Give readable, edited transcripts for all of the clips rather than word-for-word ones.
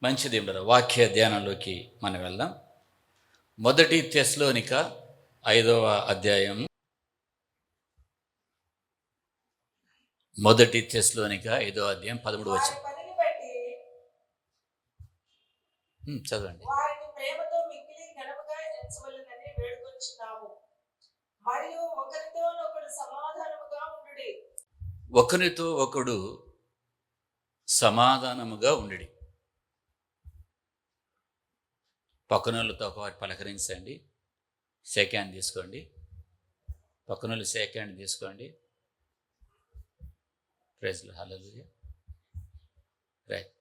మంచిది ఏమిటారు వాక్య ధ్యానంలోకి మనం వెళ్దాం. మొదటి తెస్సలోనిక 5వ అధ్యాయం. మొదటి తెస్సలోనిక 5వ అధ్యాయం 13 వారి వచనం. పనిని బట్టి చదవండి. వారిని ప్రేమతో మిక్కిలి ఘనముగా ఎంచవలెనని వేడుకొనుచున్నాము. మరియు ఒకరితోనొకడు సమాధానముగా ఉండుడి. ఒకరితో ఒకడు సమాధానముగా ఉండుడి. పక్కనోళ్ళతో ఒకవారి పలకరించండి. షేక్ హ్యాండ్ తీసుకోండి. పక్కనోళ్ళు షేక్ హ్యాండ్ తీసుకోండి. Praise lord. హల్లెలూయా. రైట్.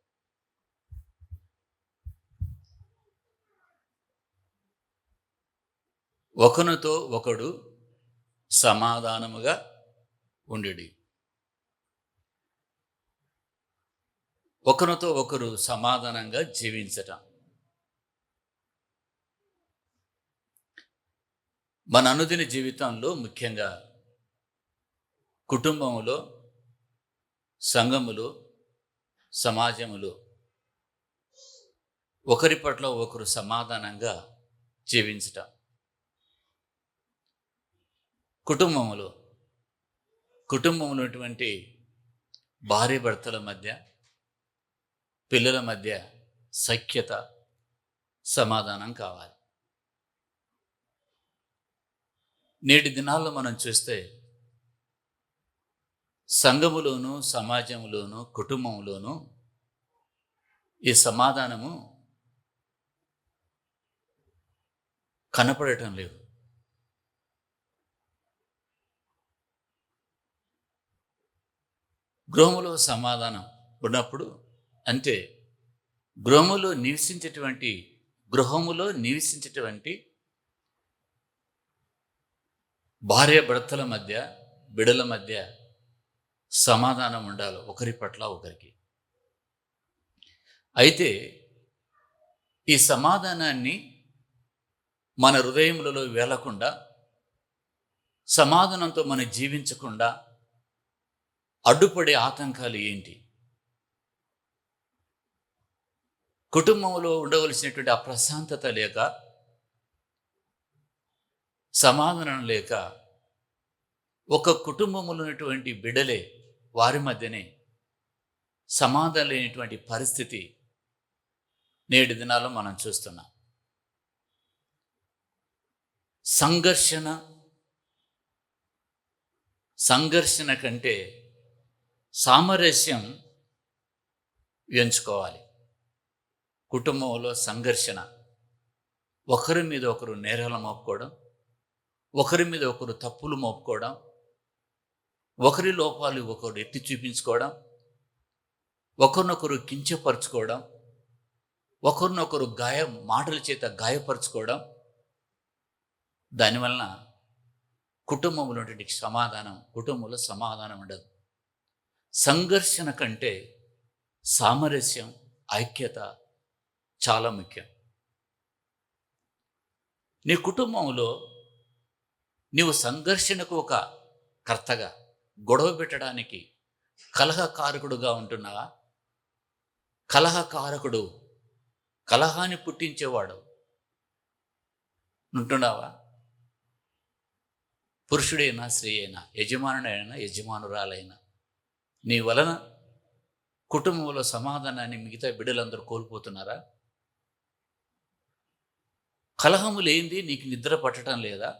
ఒకనితో ఒకడు సమాధానముగా ఉండుడి. ఒకరితో ఒకరు సమాధానంగా జీవించటం. మన అనుదిన జీవితంలో ముఖ్యంగా కుటుంబములో, సంఘములో, సమాజములో ఒకరి పట్ల ఒకరు సమాధానంగా జీవించటం. కుటుంబంలో ఉన్నటువంటి భార్య భర్తల మధ్య, పిల్లల మధ్య సఖ్యత, సమాధానం కావాలి. నేటి దినాల్లో మనం చూస్తే సంఘములోను, సమాజంలోను, కుటుంబంలోను ఈ సమాధానము కనపడటం లేదు. గృహములో సమాధానం ఉన్నప్పుడు అంటే గృహములో నివసించేటువంటి భార్య భర్తల మధ్య, బిడల మధ్య సమాధానం ఉండాలి ఒకరి పట్ల ఒకరికి. అయితే ఈ సమాధానాన్ని మన హృదయములలో వేలకుండా, సమాధానంతో మనం జీవించకుండా అడ్డుపడే ఆటంకాలు ఏంటి? కుటుంబంలో ఉండవలసినటువంటి అప్రశాంతత లేక, సమాధానం లేక, ఒక కుటుంబంలో ఉన్నటువంటి బిడ్డలే వారి మధ్యనే సమాధానం లేనటువంటి పరిస్థితి నేటి దినాల్లో మనం చూస్తున్నాం. సంఘర్షణ కంటే సామరస్యం ఎంచుకోవాలి. కుటుంబంలో సంఘర్షణ, ఒకరి మీద ఒకరు నేరాలు మోపుకోవడం, ఒకరి మీద ఒకరు తప్పులు మోపుకోవడం, ఒకరి లోపాలు ఒకరు ఎత్తి చూపించుకోవడం, ఒకరినొకరు కించపరుచుకోవడం, ఒకరినొకరు మాటల చేత గాయపరుచుకోవడం, దానివలన కుటుంబంలో కుటుంబంలో సమాధానం ఉండదు. సంఘర్షణ కంటే సామరస్యం, ఐక్యత చాలా ముఖ్యం. నీ కుటుంబంలో నీవు సంఘర్షణకు ఒక కర్తగా, గొడవ పెట్టడానికి కలహకారకుడుగా ఉంటున్నావా? కలహాన్ని పుట్టించేవాడు ఉంటున్నావా? పురుషుడైనా, స్త్రీ అయినా, యజమానుడైనా, యజమానురాలైనా నీ వలన కుటుంబంలో సమాధానాన్ని మిగతా బిడ్డలందరూ కోల్పోతున్నారా? కలహము లేనిది నీకు నిద్ర పట్టడం లేదా?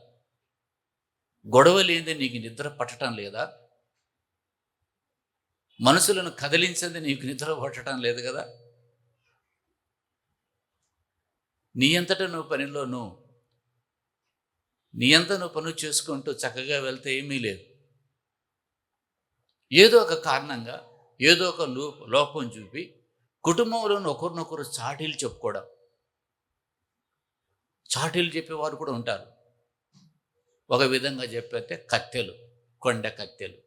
గొడవ లేనిది నీకు నిద్ర పట్టడం లేదా? మనసులను కదిలించింది నీకు నిద్ర పట్టడం లేదు కదా? నీ అంతటా నువ్వు పనులు చేసుకుంటూ చక్కగా వెళ్తే ఏమీ లేదు. ఏదో ఒక కారణంగా, ఏదో ఒక లోపం చూపి కుటుంబంలోని ఒకరినొకరు చాటీలు చెప్పుకోవడం. చాటీలు చెప్పేవారు కూడా ఉంటారు. ఒక విధంగా చెప్పితే కత్తెలు, కొండ కత్తెలు.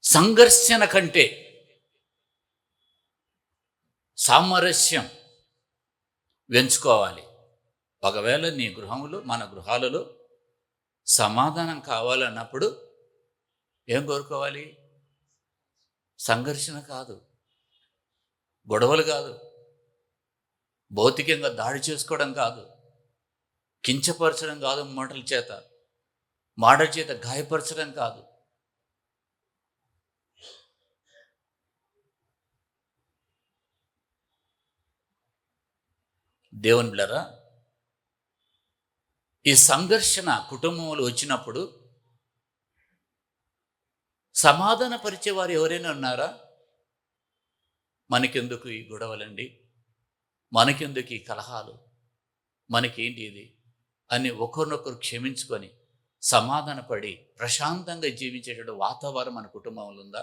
సంఘర్షణ కంటే సామరస్యం ఎంచుకోవాలి. ఒకవేళ నీ మన గృహాలలో సమాధానం కావాలన్నప్పుడు ఏం కోరుకోవాలి? సంఘర్షణ కాదు, గొడవలు కాదు, భౌతికంగా దాడి చేసుకోవడం కాదు, కించపరచడం కాదు, మాటల చేత గాయపరచడం కాదు. దేవుని బిడ్డలారా, ఈ సంఘర్షణ కుటుంబంలో వచ్చినప్పుడు సమాధాన పరిచేవారు ఎవరైనా ఉన్నారా? మనకెందుకు ఈ గొడవలండి, మనకెందుకు ఈ కలహాలు, మనకేంటి ఇది అని ఒకరినొకరు క్షమించుకొని సమాధానపడి ప్రశాంతంగా జీవించేటువంటి వాతావరణం మన కుటుంబంలో ఉందా?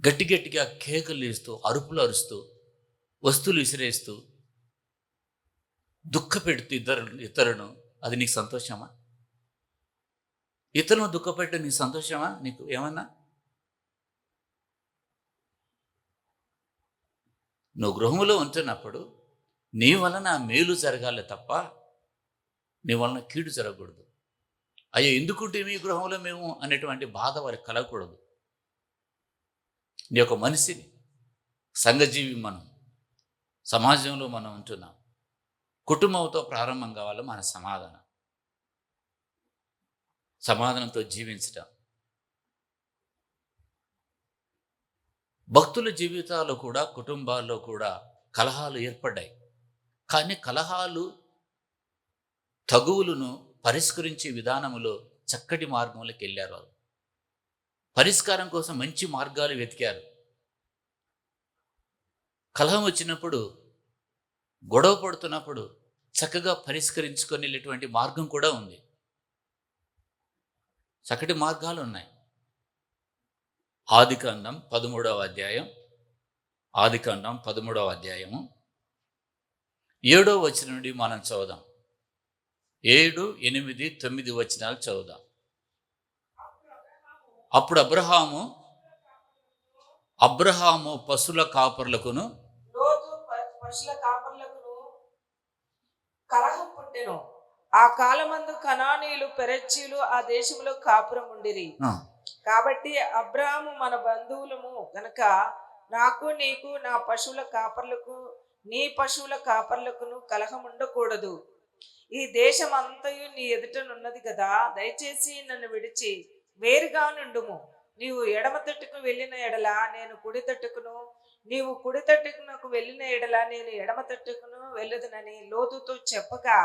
గట్టి గట్టిగా కేకలు ఇస్తూ, అరుపులు అరుస్తూ, వస్తువులు విసిరేస్తూ, దుఃఖపెడుతూ ఇతరులను, అది నీకు సంతోషమా? ఇతరులను దుఃఖపెట్టు నీకు సంతోషమా? నీకు ఏమన్నా? నువ్వు గృహంలో ఉంటున్నప్పుడు నీ వలన మేలు జరగాలి తప్ప నీ వలన కీడు జరగకూడదు. అయ్యో ఎందుకుంటే మీ గృహంలో మేము అనేటువంటి బాధ వారికి కలగకూడదు. నీ యొక్క మనిషిని, సంఘజీవి మనం, సమాజంలో మనం ఉంటున్నాం. కుటుంబంతో ప్రారంభం కావాలి మన సమాధానంతో జీవించటం. భక్తుల జీవితాల్లో కూడా, కుటుంబాల్లో కూడా కలహాలు ఏర్పడ్డాయి. కానీ కలహాలు తగువులను పరిష్కరించే విధానములో చక్కటి మార్గంలోకి వెళ్ళారు. వారు పరిష్కారం కోసం మంచి మార్గాలు వెతికారు. కలహం వచ్చినప్పుడు, గొడవ పడుతున్నప్పుడు చక్కగా పరిష్కరించుకొని వెళ్ళేటువంటి మార్గం కూడా ఉంది. చక్కటి మార్గాలు ఉన్నాయి. ఆదికాండం 13వ అధ్యాయం, ఆదికాండం 13వ అధ్యాయము 7వ వచనం నుండి మనం చదువుదాం. 7, 8, 9 వచనాలు చదువుదాం. అప్పుడు అబ్రహాము పశుల కాపర్లకును లోతు పశుల కాపర్లకును కలహం పుట్టెను. ఆ కాలమందు కనానీయులు, పెరెచ్చీలు ఆ దేశంలో కాపురం ఉండిరి. కాబట్టి అబ్రాహాము, మన బంధువులము గనక నాకు, నీకు, నా పశువుల కాపర్లకు, నీ పశువుల కాపర్లకును కలహం ఉండకూడదు. ఈ దేశం అంతయు నీ ఎదుటనున్నది కదా, దయచేసి నన్ను విడిచి వేరుగా నుండుము. నీవు ఎడమ తట్టుకు వెళ్ళిన ఎడల నేను కుడి తట్టుకును, నీవు కుడి తట్టుకునకు వెళ్ళిన ఎడల నేను ఎడమ తట్టుకును వెళ్ళదునని లోతుతో చెప్పగా.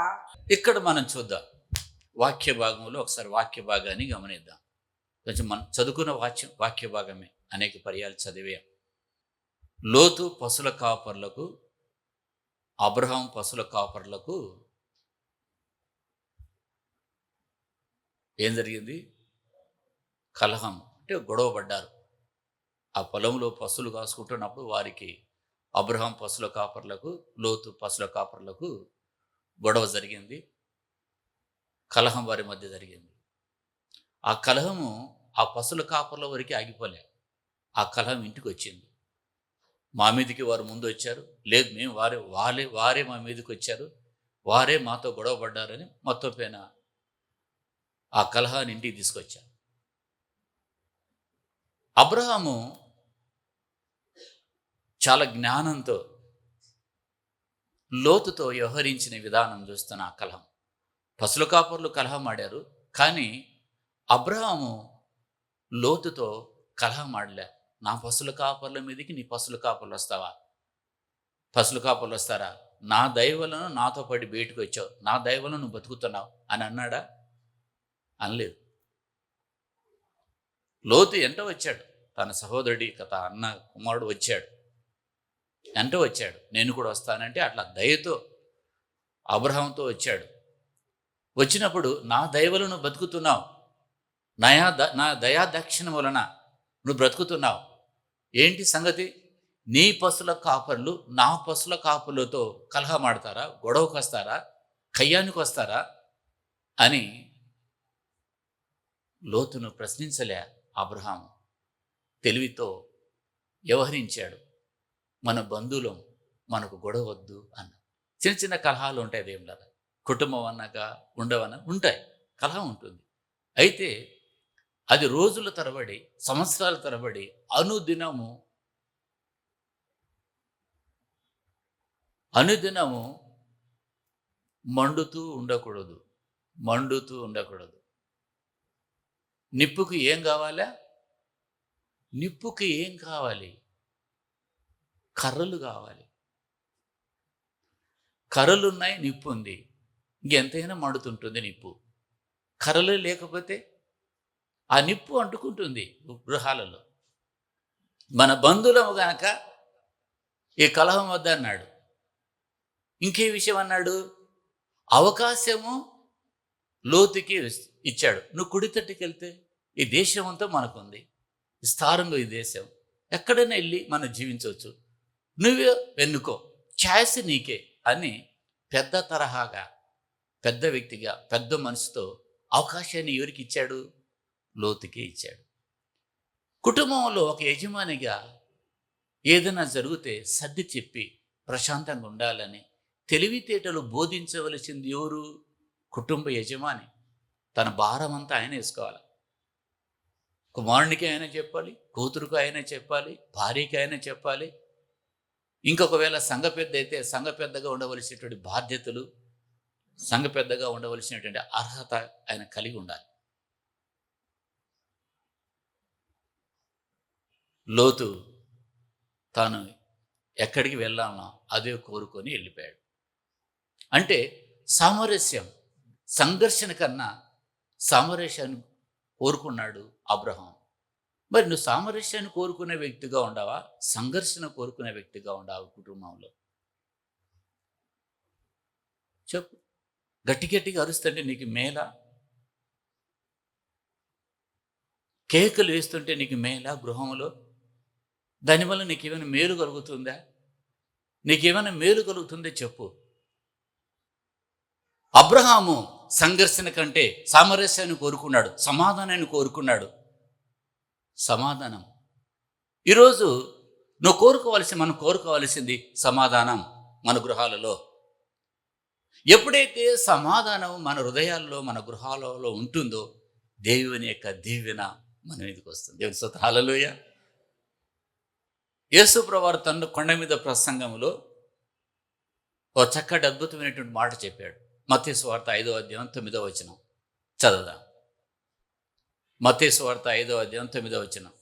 ఇక్కడ మనం చూద్దాం. వాక్య భాగంలో ఒకసారి వాక్య భాగాన్ని గమనిద్దాం. కొంచెం మనం చదువుకున్న వాక్య భాగమే, అనేక పర్యాలు చదివాం. లోతు పశుల కాపర్లకు, అబ్రహాం పశుల కాపర్లకు ఏం జరిగింది? కలహం, అంటే గొడవ పడ్డారు. ఆ పొలంలో పశువులు కాసుకుంటున్నప్పుడు వారికి, అబ్రహాం పశుల కాపర్లకు, లోతు పశుల కాపర్లకు గొడవ జరిగింది. కలహం వారి మధ్య జరిగింది. ఆ కలహము ఆ పశుల కాపర్ల వరకు ఆగిపోలే. ఆ కలహం ఇంటికి వచ్చింది. మా మీదకి వారు ముందు వచ్చారు, లేదు మేము వారే మా మీదకి వచ్చారు, వారే మాతో గొడవ పడ్డారని మొత్తం పైన ఆ కలహాన్ని ఇంటికి తీసుకొచ్చారు. అబ్రహాము చాలా జ్ఞానంతో లోతుతో వ్యవహరించిన విధానం చూస్తున్న ఆ కలహం. పశుల కాపర్లు కలహం ఆడారు, కానీ అబ్రహాము లోతుతో కలహం ఆడలే. నా పశుల కాపర్ల మీదకి నీ పశుల కాపర్లు వస్తావా? పశుల కాపర్లు వస్తారా? నా దైవలను నాతో పడి బయటకు వచ్చావు, నా దైవలను నువ్వు బతుకుతున్నావు అని అన్నాడా? అనలేదు. లోతు ఎంట వచ్చాడు, తన సహోదరుడి అన్న కుమారుడు వచ్చాడు, ఎంట వచ్చాడు. నేను కూడా వస్తానంటే అట్లా దయతో అబ్రహాంతో వచ్చాడు. వచ్చినప్పుడు నా దైవలను బతుకుతున్నావు, నా దయా దక్షిణ వలన నువ్వు బ్రతుకుతున్నావు, ఏంటి సంగతి? నీ పశుల కాపర్లు నా పశుల కాపర్లతో కలహమాడతారా? గొడవకు వస్తారా? కయ్యానికి వస్తారా అని లోతును ప్రశ్నించలే అబ్రహాము. తెలివితో వ్యవహరించాడు. మన బంధువులం, మనకు గొడవ వద్దు అన్న. చిన్న చిన్న కలహాలు ఉంటాయి దేవుళ్ళ. కుటుంబం అన్నాక ఉండవన్న ఉంటాయి, కలహం ఉంటుంది. అయితే అది రోజుల తరబడి, సంవత్సరాల తరబడి, అనుదినము మండుతూ ఉండకూడదు. మండుతూ ఉండకూడదు. నిప్పుకి ఏం కావాలా? నిప్పుకి ఏం కావాలి? కర్రలు కావాలి. కర్రలున్నాయి, నిప్పు ఉంది. ఇంకెంతైనా మండుతుంటుంది నిప్పు. కర్రలు లేకపోతే ఆ నిప్పు అంటుకుంటుంది గృహాలలో. మన బంధువులము గనక ఈ కలహం వద్ద అన్నాడు. ఇంకే విషయం అన్నాడు? అవకాశము లోతుకి ఇచ్చాడు. నువ్వు కుడి తట్టుకి వెళ్తే ఈ దేశం అంతా మనకుంది, విస్తారంగా ఈ దేశం, ఎక్కడైనా వెళ్ళి మనం జీవించవచ్చు, నువ్వే ఎన్నుకో, ఛాయిస్ నీకే అని పెద్ద తరహాగా, పెద్ద వ్యక్తిగా, పెద్ద మనసుతో అవకాశాన్ని ఎవరికి ఇచ్చాడు? లోతుకి ఇచ్చాడు. కుటుంబంలో ఒక యజమానిగా ఏదైనా జరిగితే సర్ది చెప్పి ప్రశాంతంగా ఉండాలని తెలివితేటలు బోధించవలసింది ఎవరు? కుటుంబ యజమాని. తన భారం అంతా ఆయన వేసుకోవాలి. కుమారునికి ఆయన చెప్పాలి, కూతురుకు ఆయన చెప్పాలి, భార్యకి ఆయన చెప్పాలి. ఇంకొకవేళ సంఘ పెద్ద అయితే సంఘ పెద్దగా ఉండవలసినటువంటి బాధ్యతలు, సంఘ పెద్దగా ఉండవలసినటువంటి అర్హత ఆయన కలిగి ఉండాలి. లోతు తాను ఎక్కడికి వెళ్ళాలనో అదే కోరుకొని వెళ్ళిపోయాడు. అంటే సామరస్యం, సంఘర్షణ కన్నా సామరస్యాన్ని కోరుకున్నాడు అబ్రహాం. మరి నువ్వు సామరస్యాన్ని కోరుకునే వ్యక్తిగా ఉండవా? సంఘర్షణ కోరుకునే వ్యక్తిగా ఉండవు కుటుంబంలో? చెప్పు. గట్టి గట్టిగా అరుస్తుంటే నీకు మేలా? కేకలు వేస్తుంటే నీకు మేలా గృహంలో? దానివల్ల నీకేమైనా మేలు కలుగుతుందా? నీకేమైనా మేలు కలుగుతుందో చెప్పు. అబ్రహాము సంఘర్షణ కంటే సామరస్యాన్ని కోరుకున్నాడు, సమాధానాన్ని కోరుకున్నాడు. సమాధానం. ఈరోజు మనం కోరుకోవాల్సింది సమాధానం మన గృహాలలో. ఎప్పుడైతే సమాధానం మన హృదయాల్లో, మన గృహాలలో ఉంటుందో దేవుని యొక్క దీవెన మన మీదకి వస్తుంది. దేవుని స్తోత్రం. హల్లెలూయా. యేసు ప్రభువారు తన కొండ మీద ప్రసంగంలో ఓ చక్కటి అద్భుతమైనటువంటి మాట చెప్పాడు. మత్తయి సువార్త 5వ అధ్యాయం 9వ వచనం చదువుదాం. మత్తయి సువార్త 5వ అధ్యాయం 9వ వచనం.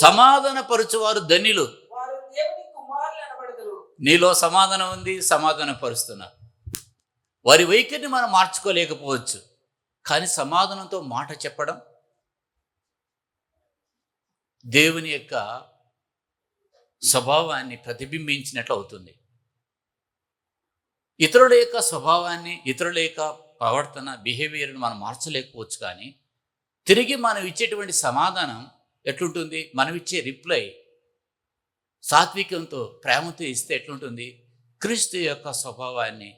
సమాధానపరచువారు ధన్యులు, వారు దేవుని కుమారులు అనబడుదురు. నీలో సమాధానం ఉంది, సమాధాన పరుస్తున్నారు. వారి వైఖరిని మనం మార్చుకోలేకపోవచ్చు, కానీ సమాధానంతో మాట చెప్పడం దేవుని యొక్క స్వభావాన్ని ప్రతిబింబించినట్లు అవుతుంది. ఇతరుల యొక్క స్వభావాన్ని, ఇతరుల యొక్క ప్రవర్తన, బిహేవియర్ని మనం మార్చలేకపోవచ్చు, కానీ తిరిగి మనం ఇచ్చేటువంటి సమాధానం ఎట్లుంటుంది? మనం ఇచ్చే రిప్లై సాత్వికంతో, ప్రేమతో ఇస్తే ఎట్లుంటుంది? క్రీస్తు యొక్క స్వభావాన్ని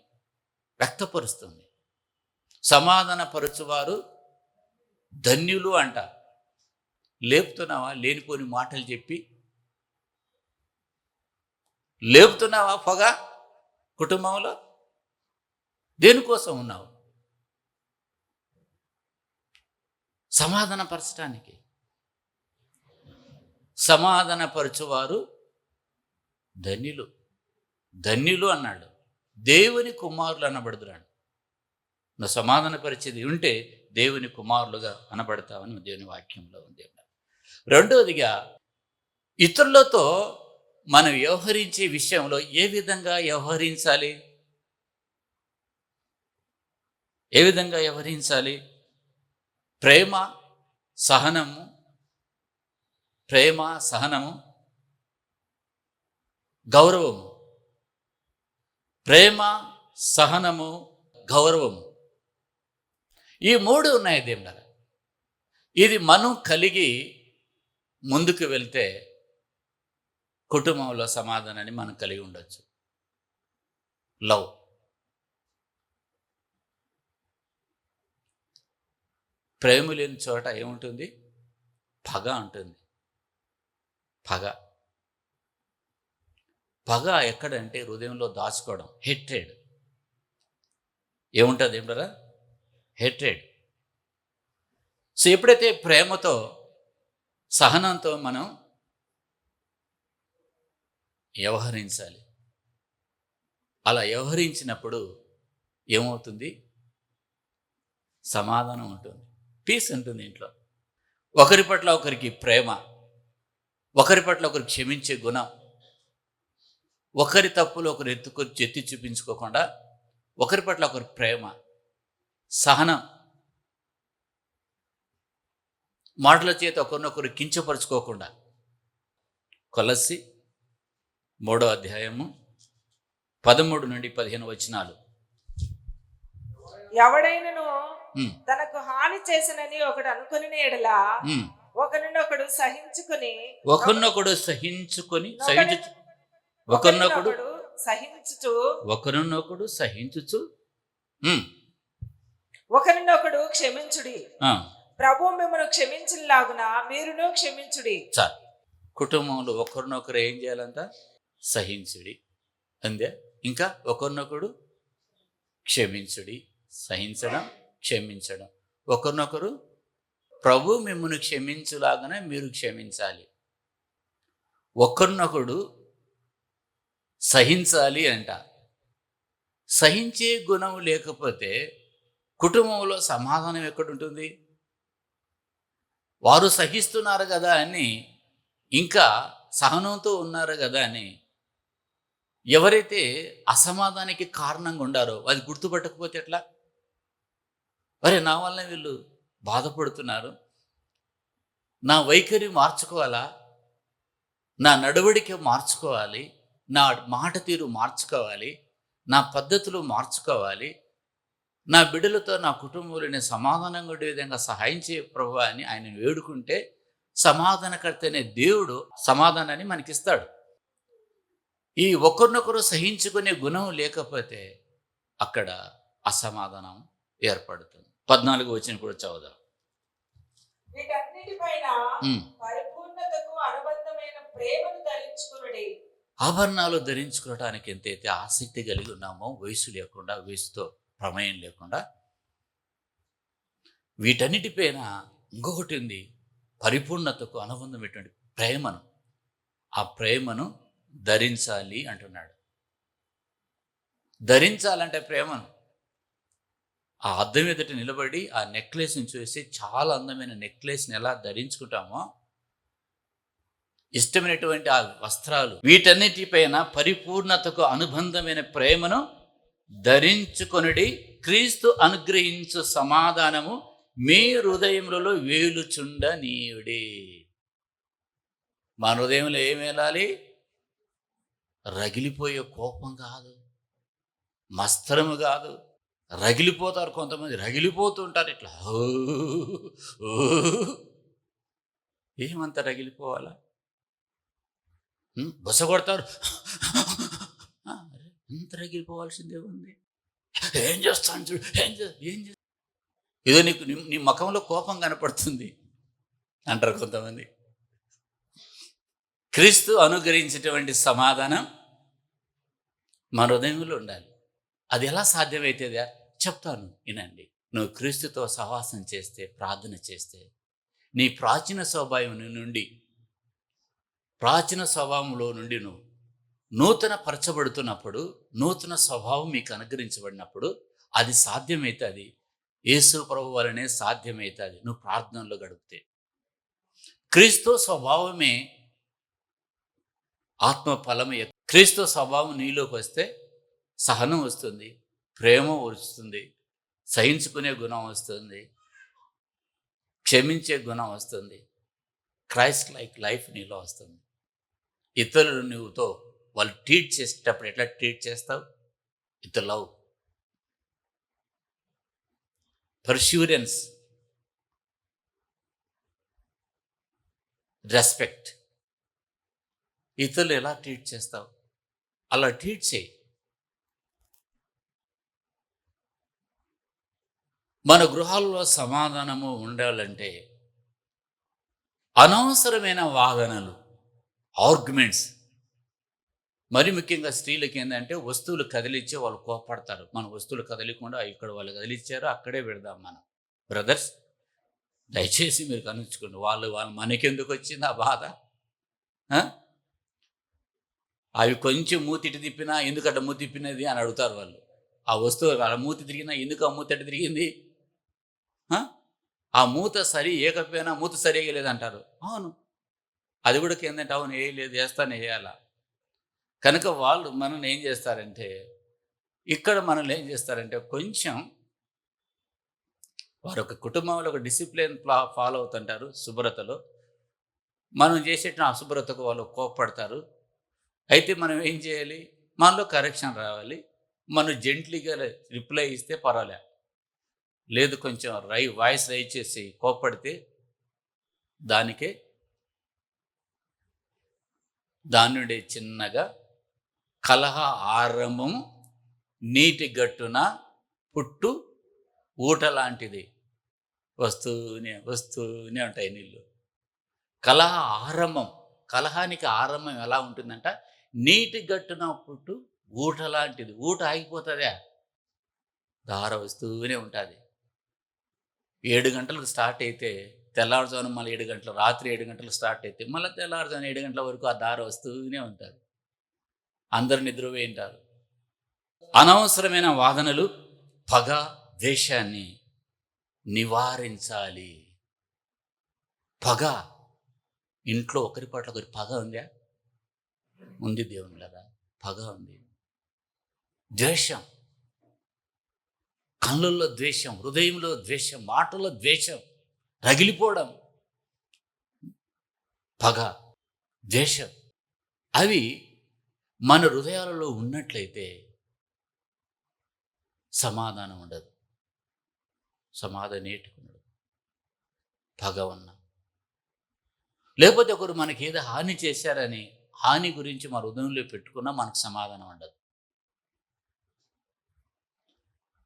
వ్యక్తపరుస్తుంది. సమాధానపరచువారు ధన్యులు అంట. లేపుతున్నావా లేనిపోని మాటలు చెప్పి? లేపుతున్నావా పొగ కుటుంబంలో? దేనికోసం ఉన్నావు? సమాధానపరచడానికి. సమాధానపరచువారు ధన్యులు, ధన్యులు అన్నాడు. దేవుని కుమారులు అనబడుదురాడు. నువ్వు సమాధానపరిచేది ఉంటే దేవుని కుమారులుగా అనబడతావని దేవుని వాక్యంలో ఉంది. రెండవదిగా, ఇతరులతో మనం వ్యవహరించే విషయంలో ఏ విధంగా వ్యవహరించాలి? ఏ విధంగా వ్యవహరించాలి? ప్రేమ, సహనము, గౌరవము. ప్రేమ, సహనము, గౌరవము. ఈ మూడు ఉన్నాయి దేవుడా. ఇది మనం కలిగి ముందుకు వెళ్తే కుటుంబంలో సమాధానాన్ని మనం కలిగి ఉండొచ్చు. లవ్. ప్రేమ లేని చోట ఏముంటుంది? పగ ఉంటుంది. పగ ఎక్కడంటే హృదయంలో దాచుకోవడం. హేట్రేడ్. ఏముంటుంది ఏమిటరా? హేట్రేడ్. సో ఎప్పుడైతే ప్రేమతో సహనంతో మనం వ్యవహరించాలి, అలా వ్యవహరించినప్పుడు ఏమవుతుంది? సమాధానం ఉంటుంది, పీస్ ఉంటుంది ఇంట్లో. ఒకరి పట్ల ఒకరికి ప్రేమ, ఒకరి పట్ల ఒకరు క్షమించే గుణం, ఒకరి తప్పులు ఒకరు ఎత్తి చూపించుకోకుండా ఒకరి పట్ల ఒకరి ప్రేమ, సహనం, మాటల చేత ఒకరినొకరు కించపరుచుకోకుండా. కొలస్సి 3వ అధ్యాయము 13 నుండి 15 వచనాలు. ఎవడైనను తనకు హాని చేసినని ఒకడు అనుకుని ఎడలా ఒకరినొకడు సహించుకుని ఒకరినొకడు సహించుచు ఒకరినొకడు క్షమించుడి. ప్రభు మిమ్మల్ని క్షమించలాగున మీరును క్షమించుడి. చాలు. కుటుంబంలో ఒకరినొకరు ఏం చేయాలంట? సహించుడి అందే. ఇంకా ఒకరినొకడు క్షమించుడి, సహించడం, క్షమించడం. ఒకరినొకరు ప్రభు మిమ్మల్ని క్షమించులాగానే మీరు క్షమించాలి. ఒకరినొకడు సహించాలి అంట. సహించే గుణం లేకపోతే కుటుంబంలో సమాధానం ఎక్కడుంటుంది? వారు సహిస్తున్నారు కదా అని, ఇంకా సహనంతో ఉన్నారు కదా అని ఎవరైతే అసమాధానానికి కారణంగా ఉండారో అది గుర్తుపట్టకపోతే ఎట్లా? మరి నా వల్ల వీళ్ళు బాధపడుతున్నారు, నా వైఖరి మార్చుకోవాలా, నా నడవడిక మార్చుకోవాలి, నా మాట తీరు మార్చుకోవాలి, నా పద్ధతులు మార్చుకోవాలి, నా బిడ్డలతో నా కుటుంబంలో నేను సమాధానంగా ఉండే విధంగా సహాయం చేయ ప్రభువా అని ఆయన వేడుకుంటే సమాధానకర్త అనే దేవుడు సమాధానాన్ని మనకిస్తాడు. ఈ ఒకరినొకరు సహించుకునే గుణం లేకపోతే అక్కడ అసమాధానం ఏర్పడుతుంది. 14 వచనం కూడా చదువుదాం. వీటన్నిటిపైన పరిపూర్ణతకు అనుబంధమైన ప్రేమను ధరించుకొనుడి. ఆభరణాలు ధరించుకోవడానికి ఎంతైతే ఆసక్తి కలిగి ఉన్నామో, వయసు లేకుండా, వయసుతో ప్రమేయం లేకుండా, వీటన్నిటిపైన ఇంకొకటి ఉంది, పరిపూర్ణతకు అనుబంధమైనటువంటి ప్రేమను. ఆ ప్రేమను ధరించాలి అంటున్నాడు. ధరించాలంటే ప్రేమను ఆ అద్దం ఎదుట నిలబడి ఆ నెక్లెస్ని చూసి, చాలా అందమైన నెక్లెస్ని ఎలా ధరించుకుంటామో, ఇష్టమైనటువంటి ఆ వస్త్రాలు, వీటన్నిటిపైన పరిపూర్ణతకు అనుబంధమైన ప్రేమను ధరించుకొనుడి. క్రీస్తు అనుగ్రహించు సమాధానము మీ హృదయములలో వేలుచుండనీయుడి. మన హృదయంలో ఏం వేలాలి? రగిలిపోయే కోపం కాదు, మస్తరము కాదు. రగిలిపోతారు కొంతమంది, రగిలిపోతుంటారు ఇట్లా. ఏమంత రగిలిపోవాలా? బుస కొడతారు, ఎంత రగిలిపోవాల్సిందే ఉంది. ఏం చేస్తాను చూడు, ఏం చేస్తా, ఏదో నీ ముఖంలో కోపం కనపడుతుంది అంటారు కొంతమంది. క్రీస్తు అనుగ్రహించేటువంటి సమాధానం మన హృదయంలో ఉండాలి. అది ఎలా సాధ్యమవుతుందా చెప్తాను, వినండి. నువ్వు క్రీస్తుతో సహవాసం చేస్తే, ప్రార్థన చేస్తే, నీ ప్రాచీన స్వభావంలో నుండి నువ్వు నూతన పరచబడుతున్నప్పుడు, నూతన స్వభావం మీకు అనుగ్రహించబడినప్పుడు అది సాధ్యమవుతుంది. యేసు ప్రభు వలనే సాధ్యమవుతుంది నువ్వు ప్రార్థనలో గడిపితే. క్రీస్తు స్వభావమే ఆత్మ ఫలము. క్రీస్తు స్వభావం నీలోకి వస్తే సహనం వస్తుంది, ప్రేమ వస్తుంది, సహించుకునే గుణం వస్తుంది, క్షమించే గుణం వస్తుంది, క్రైస్ట్ లైక్ లైఫ్ నీలో వస్తుంది. ఇతరులు నువ్వుతో వాళ్ళు ట్రీట్ చేసేటప్పుడు ఎట్లా ట్రీట్ చేస్తావు? With love, perseverance, respect. ఇతరులు ఎలా ట్రీట్ చేస్తావు అలా ట్రీట్ చేయి. మన గృహాల్లో సమాధానము ఉండాలంటే అనవసరమైన వాదనలు, ఆర్గ్యుమెంట్స్, మరి ముఖ్యంగా స్త్రీలకి ఏంటంటే వస్తువులు కదిలిచ్చే వాళ్ళు కోపడతారు. మన వస్తువులు కదలికుండా ఇక్కడ వాళ్ళు కదిలిచ్చారు, అక్కడే పెడదాం మనం. బ్రదర్స్, దయచేసి మీరు కనుక్కోండి. వాళ్ళు మనకెందుకు వచ్చింది ఆ బాధ? ఆ? అవి కొంచెం మూతి ఇటు తిప్పినా ఎందుకట్ట మూతి తిప్పినది అని అడుగుతారు వాళ్ళు. ఆ వస్తువు వాళ్ళ మూతి తిరిగినా ఎందుకు ఆ మూతి అటు తిరిగింది? ఆ? ఆ మూత సరి ఏకపోయినా మూత సరిగా లేదంటారు. అవును, అది కూడా ఏంటంటే అవును వేయలేదు, వేస్తాను వేయాలా. కనుక వాళ్ళు మనల్ని ఏం చేస్తారంటే, ఇక్కడ మనల్ని ఏం చేస్తారంటే కొంచెం వారు ఒక కుటుంబంలో ఒక డిసిప్లిన్ ఫాలో అవుతుంటారు శుభ్రతలో. మనం చేసేట అశుభ్రతకు వాళ్ళు కోప్పడతారు. అయితే మనం ఏం చేయాలి? మనలో కరెక్షన్ రావాలి. మనం జెంట్లీగా రిప్లై ఇస్తే పర్వాలే. లేదు కొంచెం వాయిస్ రైజ్ చేసి కోప్పడితే దానికే దాని నుండి చిన్నగా కలహ ఆరంభం నీటి గట్టున పుట్టు ఊట లాంటిది. వస్తూనే ఉంటాయి నీళ్ళు. కలహ ఆరంభం, కలహానికి ఆరంభం ఎలా ఉంటుందంట? నీటి గట్టున పుట్టు ఊట లాంటిది. ఊట ఆగిపోతుందా? ధార వస్తూనే ఉంటుంది. 7 గంటలకు స్టార్ట్ అయితే తెల్లవారుజామున మళ్ళీ 7 గంటలు, రాత్రి 7 గంటలకు స్టార్ట్ అయితే మళ్ళీ తెల్లవారుజామున 7 గంటల వరకు ఆ ధార వస్తూనే ఉంటుంది. అందరు నిద్రపోయింటారు. అనవసరమైన వాదనలు, పగ, ద్వేషాన్ని నివారించాలి. పగ, ఇంట్లో ఒకరి పట్ల ఒకరి పగ ఉందా? ఉంది దేవుని కదా, పగ ఉంది. ద్వేషం, కళ్ళల్లో ద్వేషం, హృదయంలో ద్వేషం, మాటల్లో ద్వేషం, రగిలిపోవడం, పగ, ద్వేషం, అవి మన హృదయాలలో ఉన్నట్లయితే సమాధానం ఉండదు. సమాధానం ఏటుకున్నాడు పగ ఉన్న. లేకపోతే ఒకరు మనకి ఏదో హాని చేశారని హాని గురించి మన హృదయంలో పెట్టుకున్నా మనకు సమాధానం ఉండదు.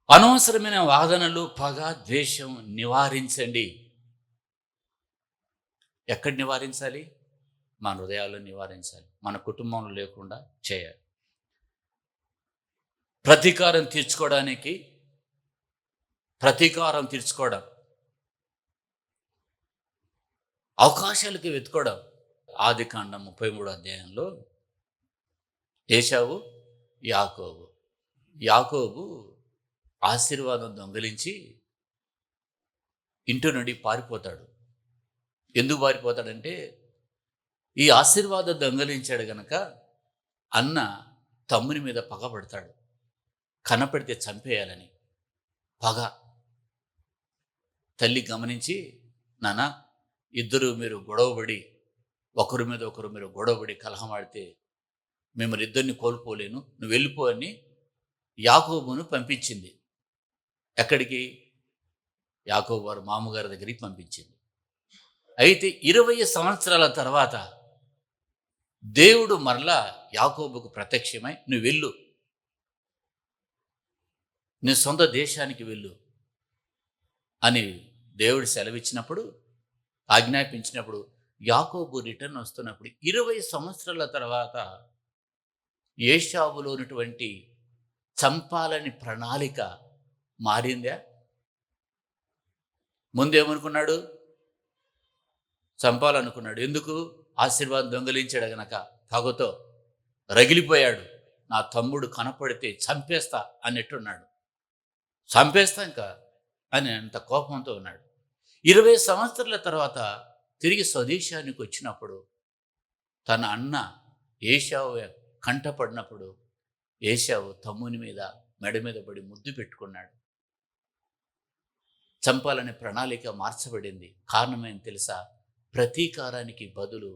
అనవసరమైన వాదనలు, పగ, ద్వేషం నివారించండి. ఎక్కడ నివారించాలి? మన హృదయాల్లో నివారించాలి. మన కుటుంబంలో లేకుండా చేయాలి. ప్రతీకారం తీర్చుకోవడం, అవకాశాలకి వెతుకోవడం. ఆదికాండం 33 అధ్యాయంలో ఏశావు, యాకోబు ఆశీర్వాదం దొంగిలించి ఇంటి నుండి పారిపోతాడు. ఎందుకు పారిపోతాడంటే, ఈ ఆశీర్వాదం దొంగిలించాడు గనక అన్న తమ్ముని మీద పగబడతాడు. కనపడితే చంపేయాలని పగ. తల్లి గమనించి, నాన్న ఇద్దరు మీరు గొడవపడి ఒకరి మీద ఒకరు మీరు గొడవపడి కలహమాడితే మిమ్మల్ని ఇద్దరిని కోల్పోలేను, నువ్వు వెళ్ళిపో అని యాకోబును పంపించింది. ఎక్కడికి? యాకోబు వారు మామగారి దగ్గరికి పంపించింది. అయితే 20 సంవత్సరాల తర్వాత దేవుడు మరలా యాకోబుకు ప్రత్యక్షమై, నువ్వు వెళ్ళు, నీ సొంత దేశానికి వెళ్ళు అని దేవుడు సెలవిచ్చినప్పుడు, ఆజ్ఞాపించినప్పుడు యాకోబు రిటర్న్ వస్తున్నప్పుడు 20 సంవత్సరాల తర్వాత ఏశావులో ఉన్నటువంటి చంపాలని ప్రణాళిక మారిందా? ముందేమనుకున్నాడు? చంపాలనుకున్నాడు. ఎందుకు? ఆశీర్వాదం దొంగిలించాడు గనక పగతో రగిలిపోయాడు. నా తమ్ముడు కనపడితే చంపేస్తా అన్నట్టున్నాడు. చంపేస్తా ఇంకా అని అంత కోపంతో ఉన్నాడు. 20 సంవత్సరాల తర్వాత తిరిగి స్వదేశానికి వచ్చినప్పుడు తన అన్న ఏశావు కంటపడినప్పుడు ఏశావు తమ్ముని మీద మెడ మీద పడి ముద్దు పెట్టుకున్నాడు. చంపాలనే ప్రణాళిక మార్చబడింది. కారణమేం తెలుసా? ప్రతీకారానికి బదులు,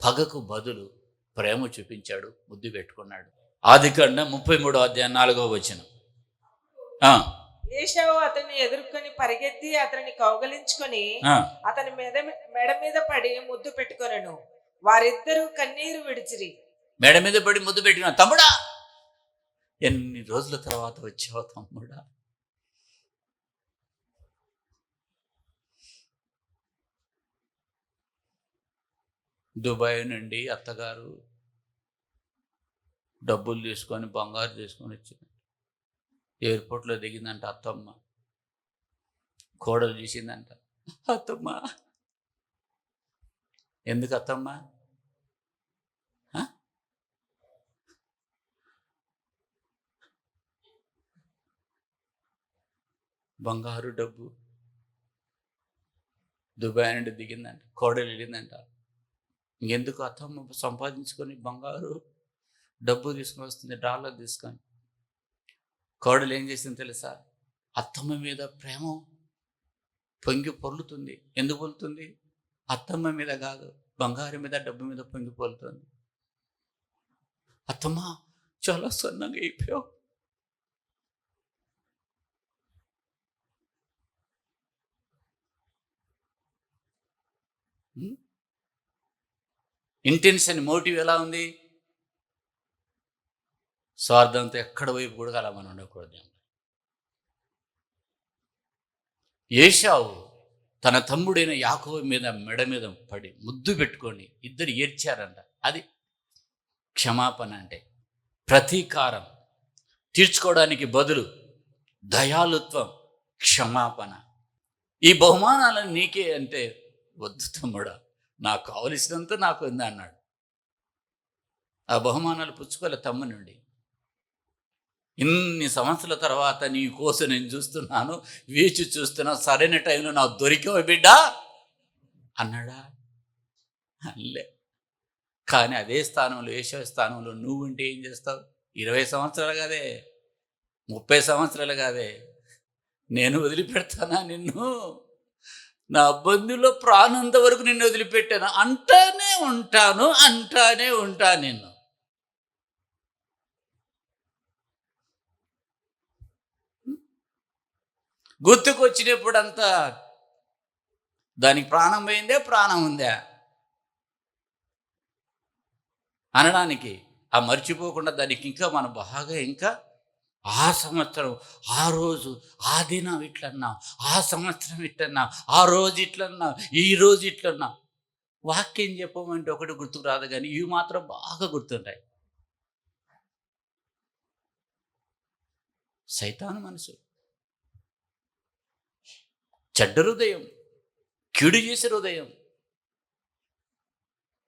పగకు బదులు ప్రేమ చూపించాడు, ముద్దు పెట్టుకున్నాడు. ఆదికాండం 33 అధ్యాయం 4వ వచనం. ఏశావు అతన్ని ఎదుర్కొని పరిగెత్తి అతన్ని కౌగలించుకొని అతని మెడ మీద పడి ముద్దు పెట్టుకొనెను. వారిద్దరూ కన్నీరు విడిచిరి. మెడ మీద పడి ముద్దు పెట్టుకున్నా. తమ్ముడా, ఎన్ని రోజుల తర్వాత వచ్చావు తమ్ముడా? దుబాయ్ నుండి అత్తగారు డబ్బులు తీసుకొని బంగారు తీసుకొని వచ్చింది. ఎయిర్పోర్ట్లో దిగిందంట అత్తమ్మ. కోడలు చూసిందంట, అత్తమ్మ. ఎందుకు అత్తమ్మ? ఆ? బంగారు డబ్బు దుబాయ్ నుండి దిగిందంట, కోడలు వెళ్ళిందంట. ఇంకెందుకు అత్తమ్మ సంపాదించుకొని బంగారు డబ్బు తీసుకొని వస్తుంది, డాలర్ తీసుకొని. కోడలు ఏం చేసింది తెలుసా? అత్తమ్మ మీద ప్రేమ పొంగి పొర్లుతుంది. ఎందుకు పొలుతుంది? అత్తమ్మ మీద కాదు, బంగారు మీద, డబ్బు మీద పొంగి పొలుతుంది. అత్తమ్మ చాలా సన్నగా అయిపోయావు. ఇంటెన్షన్, మోటివ్ ఎలా ఉంది? స్వార్థంతో ఎక్కడ వైపు కూడా అలా మనం ఉండకూడదు. ఏశావు తన తమ్ముడైన యాకోబు మీద మెడ మీద పడి ముద్దు పెట్టుకొని ఇద్దరు ఏడ్చారంట. అది క్షమాపణ అంటే. ప్రతీకారం తీర్చుకోవడానికి బదులు దయాలుత్వం, క్షమాపణ. ఈ బహుమానాలను నీకే అంటే, వద్దు తమ్ముడా, నాకు కావలసినంత నాకు ఉంది అన్నాడు. ఆ బహుమానాలు పుచ్చుకోలే తమ్ముడి నుండి. ఇన్ని సంవత్సరాల తర్వాత నీ కోసం నేను చూస్తున్నాను, వేచి చూస్తున్నా, సరైన టైంలో నాకు దొరికావు బిడ్డా అన్నాడా? అల్లే. కానీ అదే స్థానంలో, ఏషవ స్థానంలో నువ్వు ఉంటే ఏం చేస్తావు? 20 సంవత్సరాలు కాదే, 30 సంవత్సరాలు కాదే, నేను వదిలిపెడతానా నిన్ను? నా బంధువులో ప్రాణంత వరకు నిన్ను వదిలిపెట్టాను, అంటానే ఉంటా నిన్ను. గుర్తుకొచ్చినప్పుడు అంతా దానికి ప్రాణం పోయిందే, ప్రాణం ఉందా అనడానికి, ఆ మర్చిపోకుండా దానికి ఇంకా మనం బాగా ఇంకా ఆ సంవత్సరం, ఆ రోజు, ఆ దినం ఇట్లన్నా, ఆ సంవత్సరం ఇట్లన్నా, ఆ రోజు ఇట్లన్నా, ఈ రోజు ఇట్లన్నా. వాక్యం చెప్పమంటే ఒకటి గుర్తుకు రాదు, కానీ ఇవి మాత్రం బాగా గుర్తుంటాయి. సైతాను మనసు, చెడ్డ హృదయం, కీడు చేసే హృదయం,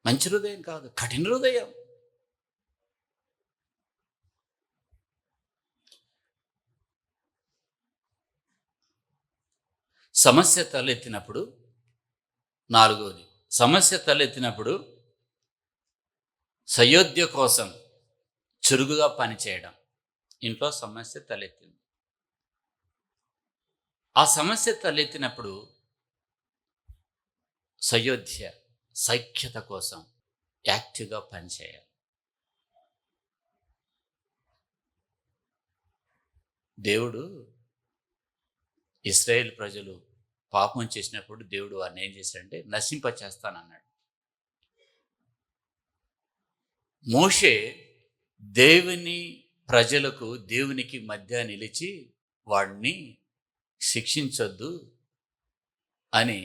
మంచి హృదయం కాదు, కఠిన హృదయం. సమస్య తలెత్తినప్పుడు, నాలుగోది, సమస్య తలెత్తినప్పుడు సయోధ్య కోసం చురుకుగా పనిచేయడం. ఇంట్లో సమస్య తలెత్తింది. ఆ సమస్య తలెత్తినప్పుడు సయోధ్య సైక్యత కోసం యాక్టివ్గా పనిచేయాలి. దేవుడు, ఇశ్రాయేల్ ప్రజలు పాపం చేసినప్పుడు దేవుడు వారిని ఏం చేశాడంటే నశింపచేస్తానన్నాడు. మోషే దేవుని ప్రజలకు, దేవునికి మధ్య నిలిచి వాడిని శిక్షించొద్దు అని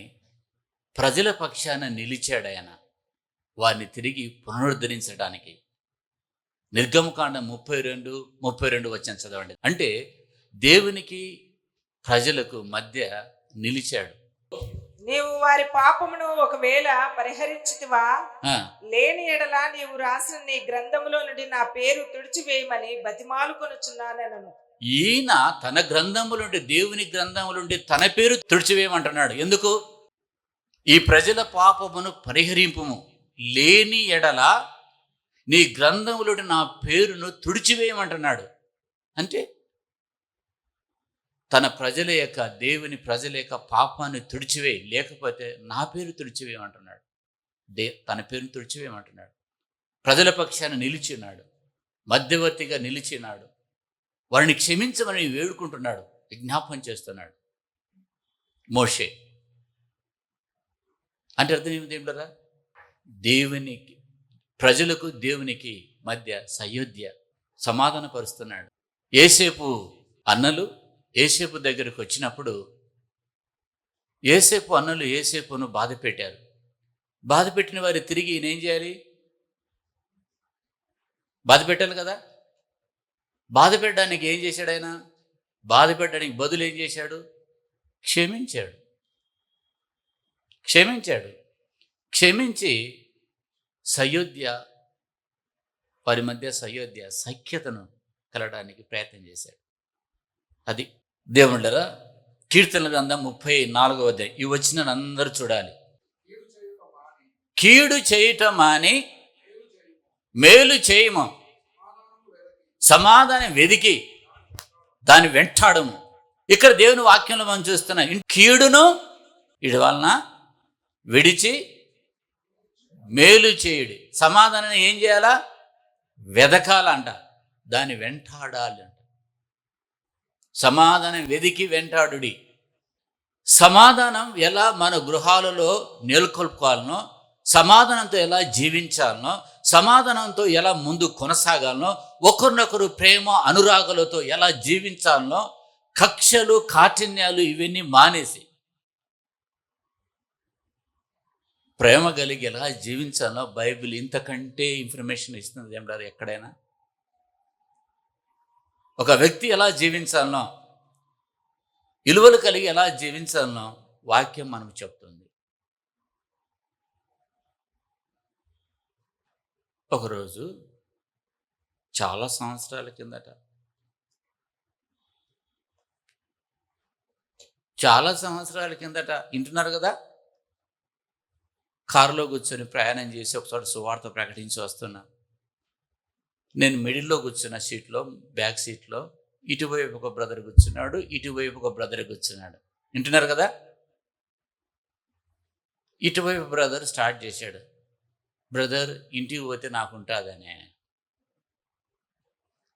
ప్రజల పక్షాన నిలిచాడు ఆయన, వారిని తిరిగి పునరుద్ధరించడానికి. నిర్గమకాండం 32 వచనం చదవండి. అంటే దేవునికి ప్రజలకు మధ్య నిలిచాడు. నీవు వారి పాపమును ఒకవేళ పరిహరించితివా, లేని ఎడల నీవు రాసిన నీ గ్రంథములో నుండి నా పేరు తుడిచివేయమని బతిమాలుకొనుచున్నానెనను. ఈయన తన గ్రంథముల నుండి, దేవుని గ్రంథముల నుండి తన పేరు తుడిచివేయమంటున్నాడు. ఎందుకు? ఈ ప్రజల పాపమును పరిహరింపుము, లేని ఎడల నీ గ్రంథములుండి నా పేరును తుడిచివేయమంటున్నాడు. అంటే తన ప్రజల యొక్క, దేవుని ప్రజల యొక్క పాపాన్ని తుడిచివేయి, లేకపోతే నా పేరు తుడిచివేయమంటున్నాడు. తన పేరును తుడిచివేయమంటున్నాడు. ప్రజల పక్షాన నిలిచినాడు, మధ్యవర్తిగా నిలిచినాడు, వారిని క్షమించమని వేడుకుంటున్నాడు, విజ్ఞాపం చేస్తున్నాడు మోషే. అంటే అర్థం ఏమిటంటారా? దేవునికి, ప్రజలకు దేవునికి మధ్య సయోధ్య, సమాధాన పరుస్తున్నాడు. యోసేపు అన్నలు యోసేపు దగ్గరికి వచ్చినప్పుడు, యోసేపు అన్నలు యోసేపును బాధ పెట్టారు. బాధ పెట్టిన వారు తిరిగి ఈయన ఏం చేయాలి? బాధ పెట్టాలి కదా. బాధ పెట్టడానికి ఏం చేశాడు ఆయన? బాధ పెట్టడానికి బదులు ఏం చేశాడు? క్షమించాడు. క్షమించాడు. క్షమించి సయోధ్య, వారి మధ్య సయోధ్య సఖ్యతను కలగడానికి ప్రయత్నం చేశాడు. అది దేవుళ్ళరా, కీర్తనల గ్రంథం 34వ అధ్యాయం. ఈ వచ్చిన అందరూ చూడాలి. కీడు చేయటం మాని మేలు చేయము, సమాధానం వెదికి దాన్ని వెంటాడము. ఇక్కడ దేవుని వాక్యంలో మనం చూస్తున్నాం, కీడును ఇడి వలన విడిచి మేలు చేయుడి. సమాధానం ఏం చేయాలా? వెదకాలంట, దాన్ని వెంటాడాలి అంట. సమాధానం వెదికి వెంటాడుడి. సమాధానం ఎలా మన గృహాలలో నెలకొల్పుకోవాలనో, సమాధానంతో ఎలా జీవించాలనో, సమాధానంతో ఎలా ముందు కొనసాగాలనో, ఒకరినొకరు ప్రేమ అనురాగాలతో ఎలా జీవించాలనో, కక్షలు కాఠిన్యాలు ఇవన్నీ మానేసి ప్రేమ కలిగి ఎలా జీవించాలో బైబిల్ ఇంతకంటే ఇన్ఫర్మేషన్ ఇస్తుంది ఏమంటారు ఎక్కడైనా? ఒక వ్యక్తి ఎలా జీవించాలనో, విలువలు కలిగి ఎలా జీవించాలనో వాక్యం మనకు చెప్తుంది. ఒకరోజు చాలా సంవత్సరాల కిందట వింటున్నారు కదా, కారులో కూర్చొని ప్రయాణం చేసి ఒకసారి సువార్త ప్రకటించి వస్తున్నా. నేను మిడిల్లో కూర్చున్న సీట్లో, బ్యాక్ సీట్లో, ఇటువైపు ఒక బ్రదర్ కూర్చున్నాడు, ఇటువైపు ఒక బ్రదర్ కూర్చున్నాడు. వింటున్నారు కదా. ఇటువైపు బ్రదర్ స్టార్ట్ చేశాడు, బ్రదర్ ఇంటికి పోతే నాకు ఉంటుందని.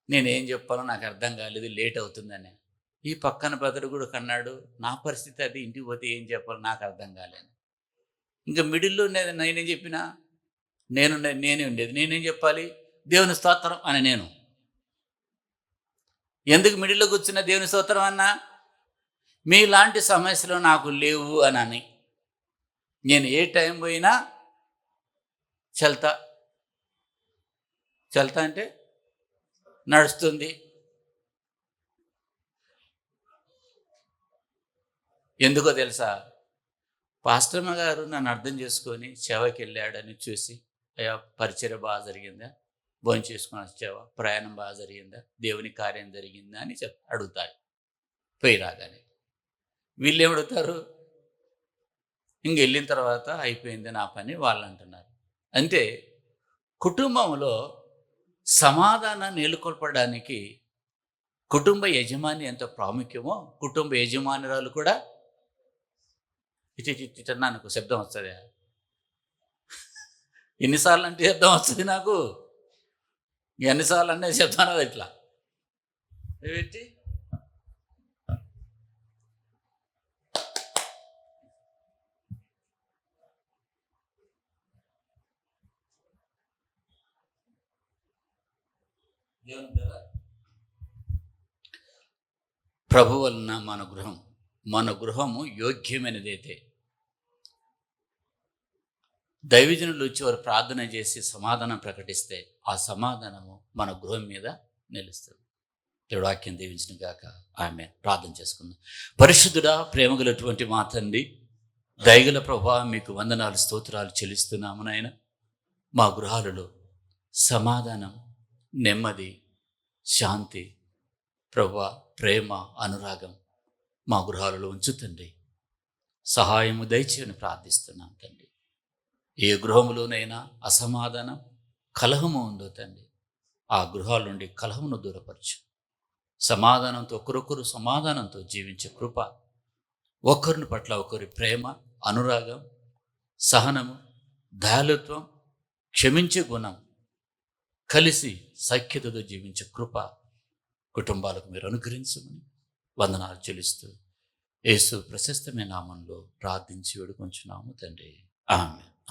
నేనేం చెప్పాలో నాకు అర్థం కాలేదు, లేట్ అవుతుందని. ఈ పక్కన బ్రదర్ కూడా కన్నాడు, నా పరిస్థితి అది, ఇంటికి పోతే ఏం చెప్పాలో నాకు అర్థం కాలేదు. ఇంకా మిడిల్లో నేనేం చెప్పినా, నేనే ఉండేది, నేనేం చెప్పాలి? దేవుని స్తోత్రం అని. నేను ఎందుకు మిడిల్లో కూర్చున్న దేవుని స్తోత్రం అన్నా? మీలాంటి సమస్యలు నాకు లేవు అని. నేను ఏ టైం పోయినా చల్తా అంటే నడుస్తుంది. ఎందుకో తెలుసా? పాస్టర్మ గారు నన్ను అర్థం చేసుకొని సేవకి వెళ్ళాడని చూసి, అయ్యా పరిచర్య బాగా జరిగిందా, భోజనం చేసుకొని వచ్చావా, ప్రయాణం బాగా జరిగిందా, దేవుని కార్యం జరిగిందా అని అడుగుతారు పోయి రాగానే. వీళ్ళు ఏమడుగుతారు? ఇంక వెళ్ళిన తర్వాత అయిపోయింది నా పని వాళ్ళు అంటున్నారు. అంటే కుటుంబంలో సమాధానం నెలకొల్పడానికి కుటుంబ యజమాని ఎంత ప్రాముఖ్యమో, కుటుంబ యజమానురాలు కూడా ఇటు నాకు శబ్దం వస్తుంది. ఎన్నిసార్లు అంటే శబ్దం వస్తుంది నాకు, ఎన్నిసార్లు అంటే శబ్దం అనేది ఇట్లా పెట్టి ప్రభు వలన మన గృహము యోగ్యమైనదైతే దైవజనులు వచ్చి వారు ప్రార్థన చేసి సమాధానం ప్రకటిస్తే ఆ సమాధానము మన గృహం మీద నిలుస్తుంది. దేవుడు వాక్యం దీవించిన గాక. ఆమేన్. ప్రార్థన చేసుకుందాం. పరిశుద్ధుడా, ప్రేమగలటువంటి మా తండ్రి, దయగల ప్రభువా, మీకు వందనాలు స్తోత్రాలు చెల్లిస్తున్నాము నాయన. మా గృహాలలో సమాధానం, నెమ్మది, శాంతి, ప్రభువా, ప్రేమ, అనురాగం మా గృహాలలో ఉంచు తండ్రి. సహాయము దయచేయని ప్రార్థిస్తున్నాం తండ్రి. ఏ గృహములోనైనా అసమాధానం, కలహము ఉందో తండ్రి, ఆ గృహాల నుండి కలహమును దూరపరచు. సమాధానంతో ఒకరొకరు సమాధానంతో జీవించే కృప, ఒకరిని పట్ల ఒకరి ప్రేమ, అనురాగం, సహనము, దయాళుత్వం, క్షమించే గుణం కలిసి సఖ్యతతో జీవించే కృప కుటుంబాలకు మీరు అనుగ్రహించమని వందనాలు చెల్లిస్తూ యేసు ప్రశస్తమైన నామంలో ప్రార్థించి వేడుకొంచున్నాము తండ్రి. ఆమేన్.